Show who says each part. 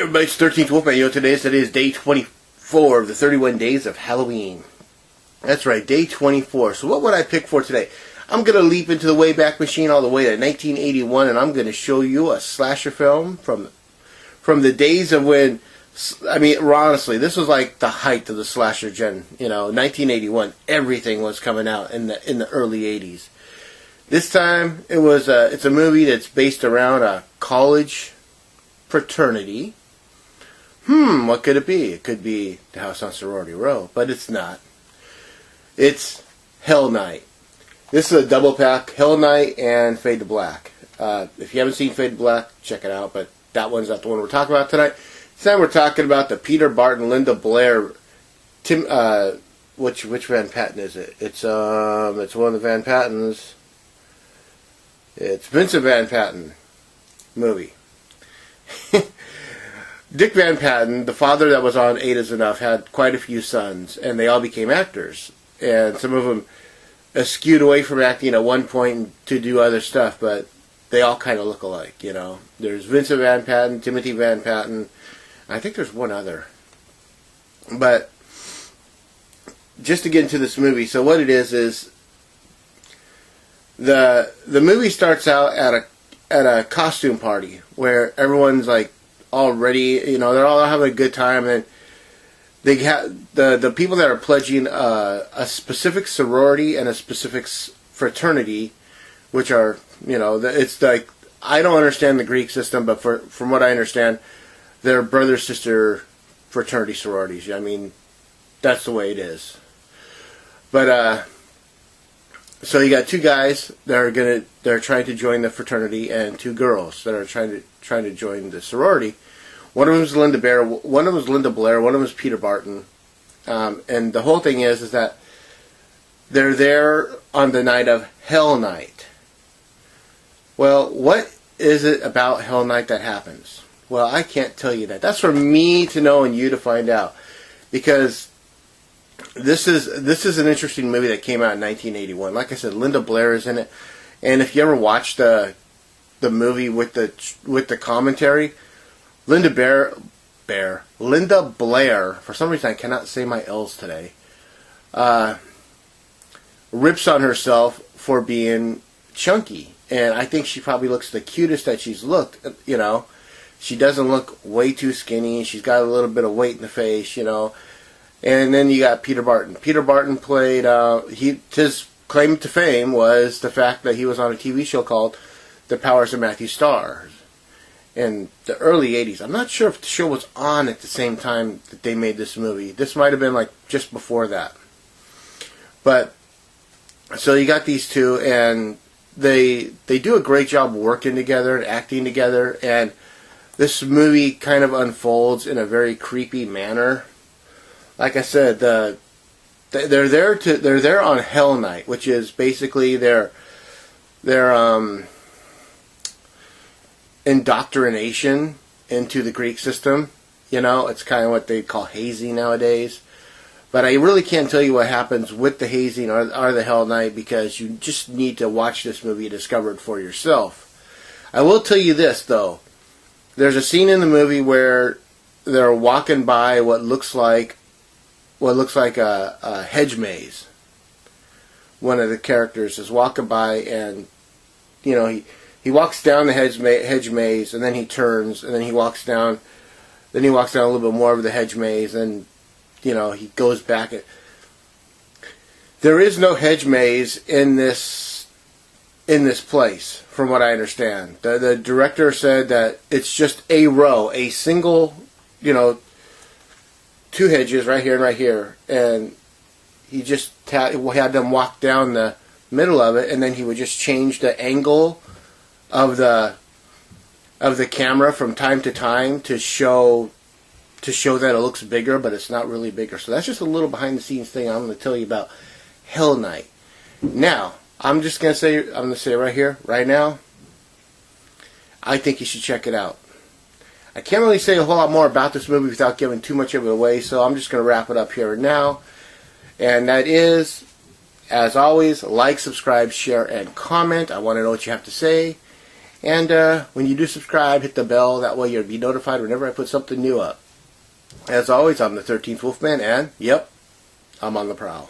Speaker 1: everybody? It's 13th Wolfman. Today is day 24 of the 31 days of Halloween. That's right, day 24. So what would I pick for today? I'm going to leap into the Wayback Machine all the way to 1981, and I'm going to show you a slasher film from the days of when, I mean, honestly, this was like the height of the slasher gen. 1981, everything was coming out in the early 80s. This time, it's a movie that's based around a college fraternity. What could it be? It could be the House on Sorority Row, but it's not. It's Hell Night. This is a double pack, Hell Night and Fade to Black. If you haven't seen Fade to Black, check it out, but that one's not the one we're talking about tonight. Tonight we're talking about the Peter Barton, Linda Blair, which Van Patten is it? It's one of the Van Pattens. It's Vincent Van Patten movie. Dick Van Patten, the father that was on Eight Is Enough, had quite a few sons, and they all became actors. And some of them skewed away from acting at one point to do other stuff, but they all kind of look alike, There's Vincent Van Patten, Timothy Van Patten, I think there's one other. But just to get into this movie, so what it is the movie starts out at a costume party where everyone's like all ready, they're all having a good time, and they have the people that are pledging a specific sorority and a specific fraternity, which are, it's like, I don't understand the Greek system, but from what I understand, they're brother-sister fraternity sororities. I mean, that's the way it is. But so you got two guys that are trying to join the fraternity, and two girls that are trying to join the sorority. One of them is Linda Blair, one of them is Peter Barton, and the whole thing is that they're there on the night of Hell Night. Well, what is it about Hell Night that happens? Well, I can't tell you that. That's for me to know and you to find out, because this is an interesting movie that came out in 1981. Like I said, Linda Blair is in it, and if you ever watch the movie with the commentary, Linda Blair, for some reason I cannot say my L's today, rips on herself for being chunky. And I think she probably looks the cutest that she's looked, She doesn't look way too skinny. She's got a little bit of weight in the face, And then you got Peter Barton. Peter Barton played, his claim to fame was the fact that he was on a TV show called The Powers of Matthew Starr in the early 80s. I'm not sure if the show was on at the same time that they made this movie. This might have been like just before that. But, so you got these two, and they do a great job working together and acting together, and this movie kind of unfolds in a very creepy manner. Like I said, they're there on Hell Night, which is basically their indoctrination into the Greek system. It's kind of what they call hazing nowadays. But I really can't tell you what happens with the hazing or the Hell Night, because you just need to watch this movie and discover it for yourself. I will tell you this, though. There's a scene in the movie where they're walking by what looks like a hedge maze. One of the characters is walking by, and he walks down the hedge maze, and then he turns, and then he walks down. Then he walks down a little bit more of the hedge maze, and he goes back. There is no hedge maze in this place, from what I understand. The director said that it's just a row, a single, two hedges right here and right here, and he just had them walk down the middle of it, and then he would just change the angle of the camera from time to time to show that it looks bigger, but it's not really bigger. So that's just a little behind the scenes thing I'm going to tell you about Hell Night. Now, I'm going to say right here, right now, I think you should check it out. I can't really say a whole lot more about this movie without giving too much of it away, so I'm just going to wrap it up here and now. And that is, as always, like, subscribe, share, and comment. I want to know what you have to say. And when you do subscribe, hit the bell. That way you'll be notified whenever I put something new up. As always, I'm the 13th Wolfman, and, yep, I'm on the prowl.